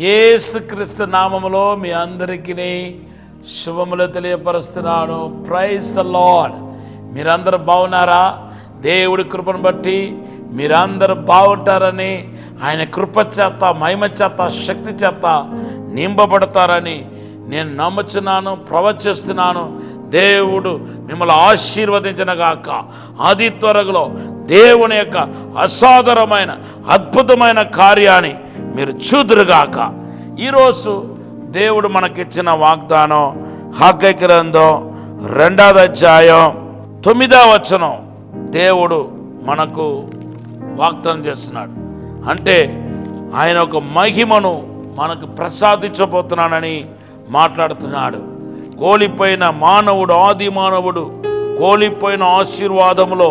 యేసుక్రీస్తు నామములో మీ అందరికీ శుభములు తెలియపరుస్తున్నాను. Praise the lord. మీరందరూ బాగున్నారా? దేవుడి కృపను బట్టి మీరందరూ బాగుంటారని, ఆయన కృప చేత, మహిమ చేత, శక్తి చేత నింపబడతారని నేను నమ్ముచున్నాను, ప్రవచిస్తున్నాను. దేవుడు మిమ్మల్ని ఆశీర్వదించనగాక. అతి త్వరలో దేవుని యొక్క అసాధారణమైన అద్భుతమైన కార్యాన్ని మీరు చూదురుగాక. ఈరోజు దేవుడు మనకిచ్చిన వాగ్దానం హగ్గయి గ్రంథం 2వ అధ్యాయం 9వ వచనం. దేవుడు మనకు వాగ్దానం చేస్తున్నాడు. అంటే ఆయన ఒక మహిమను మనకు ప్రసాదించబోతున్నానని మాట్లాడుతున్నాడు. కోల్పోయిన మానవుడు, ఆది మానవుడు కోల్పోయిన ఆశీర్వాదములో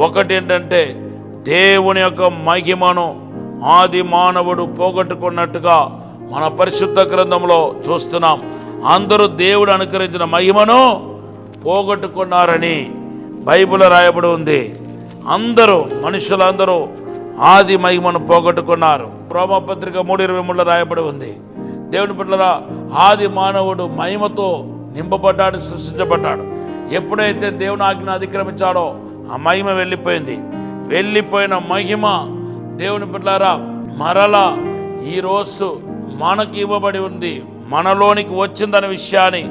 ఒకటి ఏంటంటే దేవుని యొక్క మహిమను ఆది మానవుడు పోగొట్టుకున్నట్టుగా మన పరిశుద్ధ గ్రంథంలో చూస్తున్నాం. అందరూ దేవుడు అనుకరించిన మహిమను పోగొట్టుకున్నారని బైబిల్ రాయబడి ఉంది. అందరూ, మనుషులందరూ ఆది మహిమను పోగొట్టుకున్నారు. రోమపత్రిక 3:23 రాయబడి ఉంది. దేవుని బిడ్డలారా, ఆది మానవుడు మహిమతో నింపబడ్డాడు, సృష్టించబడ్డాడు. ఎప్పుడైతే దేవుని ఆజ్ఞను అతిక్రమించాడో ఆ మహిమ వెళ్ళిపోయింది. వెళ్ళిపోయిన మహిమ దేవుని బిడ్డలారా మరలా ఈరోజు మనకి ఇవ్వబడి ఉంది, మనలోనికి వచ్చిందనే విషయాన్ని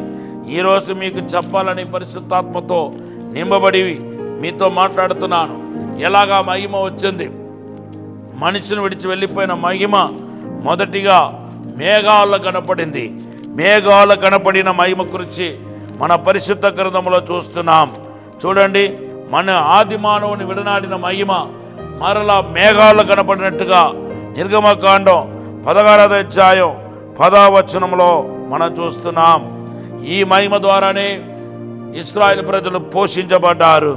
ఈరోజు మీకు చెప్పాలని పరిశుద్ధాత్మతో నింపబడి మీతో మాట్లాడుతున్నాను. ఎలాగా మహిమ వచ్చింది? మనిషిని విడిచి వెళ్ళిపోయిన మహిమ మొదటిగా మేఘాల్లో కనపడింది. మేఘాల్లో కనపడిన మహిమ గురించి మన పరిశుద్ధ గ్రంథంలో చూస్తున్నాం. చూడండి, మన ఆది మానవుని విడనాడిన మహిమ మరలా మేఘాల్లో కనపడినట్టుగా నిర్గమకాండం 16వ అధ్యాయం 10వ వచనంలో మనం చూస్తున్నాం. ఈ మహిమ ద్వారానే ఇశ్రాయేలు ప్రజలు పోషించబడ్డారు,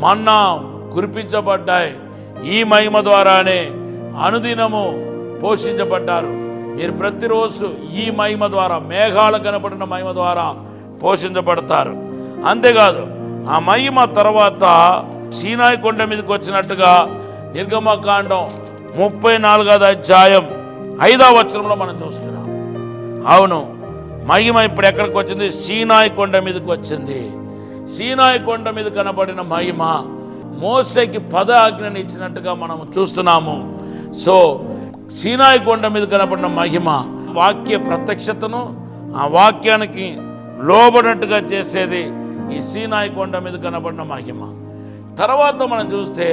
మన్నా కురిపించబడ్డాయి. ఈ మహిమ ద్వారానే అనుదినము పోషించబడ్డారు. మీరు ప్రతిరోజు ఈ మహిమ ద్వారా, మేఘాలు కనపడిన మహిమ ద్వారా పోషించబడతారు. అంతేకాదు, ఆ మహిమ తర్వాత సీనాయి కొండ మీదకి వచ్చినట్టుగా నిర్గమకాండం 34వ అధ్యాయం 5వ వచనంలో మనం చూస్తున్నాం. అవును, మహిమ ఇప్పుడు ఎక్కడికి వచ్చింది? సీనాయి కొండ మీదకి వచ్చింది. సీనాయి కొండ మీద కనబడిన మహిమ మోసేకి 10 ఆజ్ఞని ఇచ్చినట్టుగా మనం చూస్తున్నాము. సో సీనాయి కొండ మీద కనపడిన మహిమ వాక్య ప్రత్యక్షతను, ఆ వాక్యానికి లోబడినట్టుగా చేసేది ఈ సీనాయి కొండ మీద కనపడిన మహిమ. తర్వాత మనం చూస్తే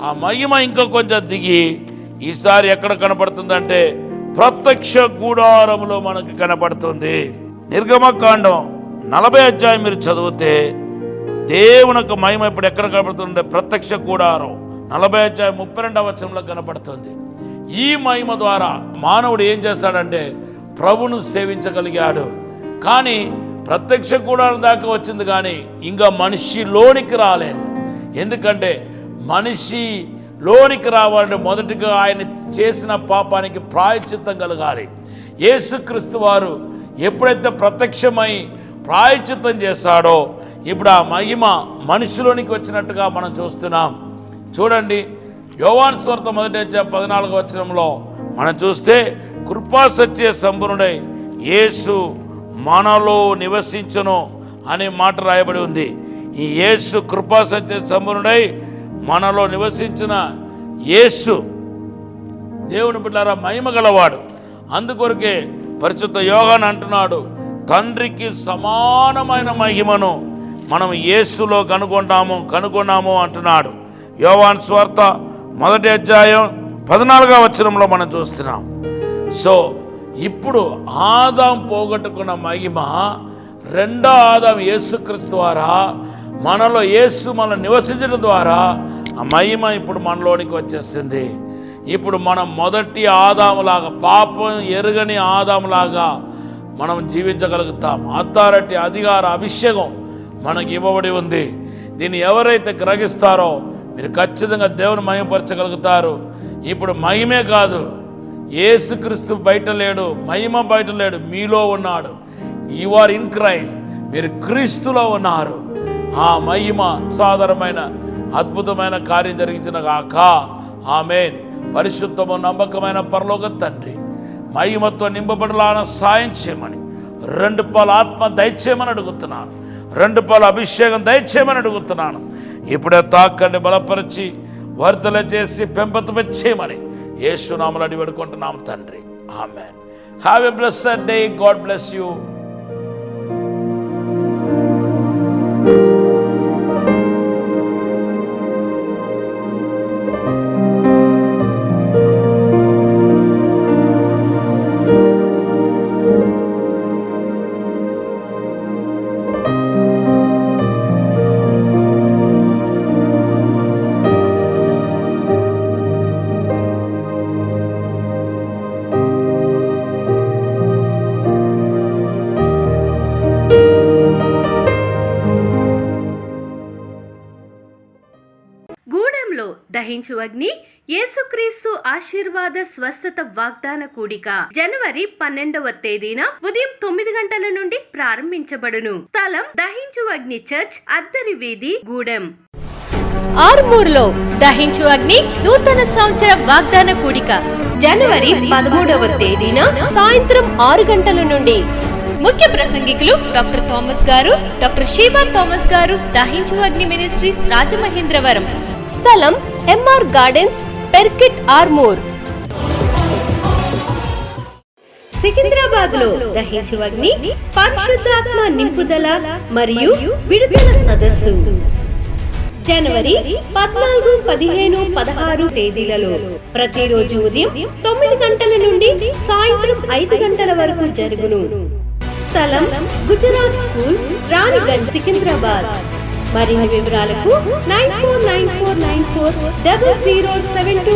ఆ మహిమ ఇంకా కొంచెం దిగి ఈసారి ఎక్కడ కనపడుతుందంటే ప్రత్యక్ష గుడారంలో మనకి కనపడుతుంది. నిర్గమకాండం 40వ అధ్యాయం మీరు చదివితే దేవుని యొక్క మహిమ ఇప్పుడు ఎక్కడ కనపడుతుందంటే ప్రత్యక్ష గుడారం 40వ అధ్యాయం 32వ వచనంలో కనపడుతుంది. ఈ మహిమ ద్వారా మానవుడు ఏం చేస్తాడంటే ప్రభును సేవించగలిగాడు. కానీ ప్రత్యక్ష గుడారం దాకా వచ్చింది, కానీ ఇంకా మనిషిలోనికి రాలేదు. ఎందుకంటే మనిషిలోనికి రావాలంటే మొదటిగా ఆయన చేసిన పాపానికి ప్రాయశ్చిత్తం కలగాలి. యేసుక్రీస్తు వారు ఎప్పుడైతే ప్రత్యక్షమై ప్రాయశ్చిత్తం చేశాడో ఇప్పుడు ఆ మహిమ మనిషిలోనికి వచ్చినట్టుగా మనం చూస్తున్నాం. చూడండి, యోహాను సువార్త 1వ అధ్యాయం 14వ వచనంలో మనం చూస్తే కృపా సత్య సంపూర్ణుడై యేసు మనలో నివసించును అనే మాట రాయబడి ఉంది. ఈ యేసు కృపా సత్య సంపూర్ణుడై మనలో నివసించిన యేసు దేవుని బిడ్డలారా మహిమ గలవాడు. అందుకొరకే పరిశుద్ధ యోహాను అంటున్నాడు, తండ్రికి సమానమైన మహిమను మనం యేసులో కనుగొన్నాము అంటున్నాడు. యోహాను సువార్త 1వ అధ్యాయం 14వ వచనంలో మనం చూస్తున్నాం. సో ఇప్పుడు ఆదాం పోగొట్టుకున్న మహిమ రెండో ఆదాం యేసుక్రీస్తు ద్వారా మనలో యేసు మనం నివసించడం ద్వారా ఆ మహిమ ఇప్పుడు మనలోనికి వచ్చేస్తుంది. ఇప్పుడు మనం మొదటి ఆదాములాగా, పాపం ఎరుగని ఆదాములాగా మనం జీవించగలుగుతాం. అథారిటీ, అధికార, అభిషేకం మనకి ఇవ్వబడి ఉంది. దీన్ని ఎవరైతే గ్రహిస్తారో మీరు ఖచ్చితంగా దేవుని మహిమపరచగలుగుతారు. ఇప్పుడు మహిమే కాదు, యేసుక్రీస్తు బయట లేడు, మహిమ బయట లేడు, మీలో ఉన్నాడు. యు ఆర్ ఇన్ క్రైస్ట్, మీరు క్రీస్తులో ఉన్నారు. ఆ మహిమ సాధారణమైన అద్భుతమైన కార్యం జరిగించిన గాక. ఆమేన్. పరిశుద్ధము నమ్మకమైన పరలోక తండ్రి, మహిమతో నింపబడలాన సాయం చేయమని, 2 పాల ఆత్మ దయచేయమని అడుగుతున్నాను. 2 పాల అభిషేకం దయచేయమని అడుగుతున్నాను. ఇప్పుడే తాకండి, బలపరిచి వర్ధల చేసి పెంపొందించేయమని యేసు నామములో అడిగి వేడుకుంటున్నాం తండ్రి. ఆమేన్. Have a blessed day. God bless you. గూడెంలో దహించు అగ్ని యేసుక్రీస్తు ఆశీర్వాద స్వస్థత వాగ్దాన కూడిక జనవరి 12వ తేదీన ఉదయం 9 గంటల నుండి ప్రారంభించబడును. స్థలం దహించు అగ్ని చర్చ్, అద్దరి వీధి, గూడెం. ఆర్మూర్లో దహించు అగ్ని నూతన సంవత్సర వాగ్దాన కూడిక జనవరి 13వ తేదీన సాయంత్రం 6 గంటల నుండి. ముఖ్య ప్రసంగికులు డాక్టర్ థామస్ గారు, డాక్టర్ షీబా థామస్ గారు, దహించు అగ్ని మినిస్ట్రీస్, రాజమహేంద్రవరం. స్థలం ఎంఆర్ గార్డెన్స్, పెర్కిట్, ఆర్మూర్. సికింద్రాబాద్ లో దహించు అగ్ని పరిశుద్ధాత్మ నింపుదల మరియు విడుదల సదస్సు జనవరి 14, 15, 16 తేదీలలో ప్రతిరోజు ఉదయం 9 గంటల నుండి సాయంత్రం 5 గంటల వరకు జరుగును. స్థలం గుజరాత్ స్కూల్, రాణిగంజ్, సికింద్రాబాద్. మరిన్ని వివరాలకు 9494940072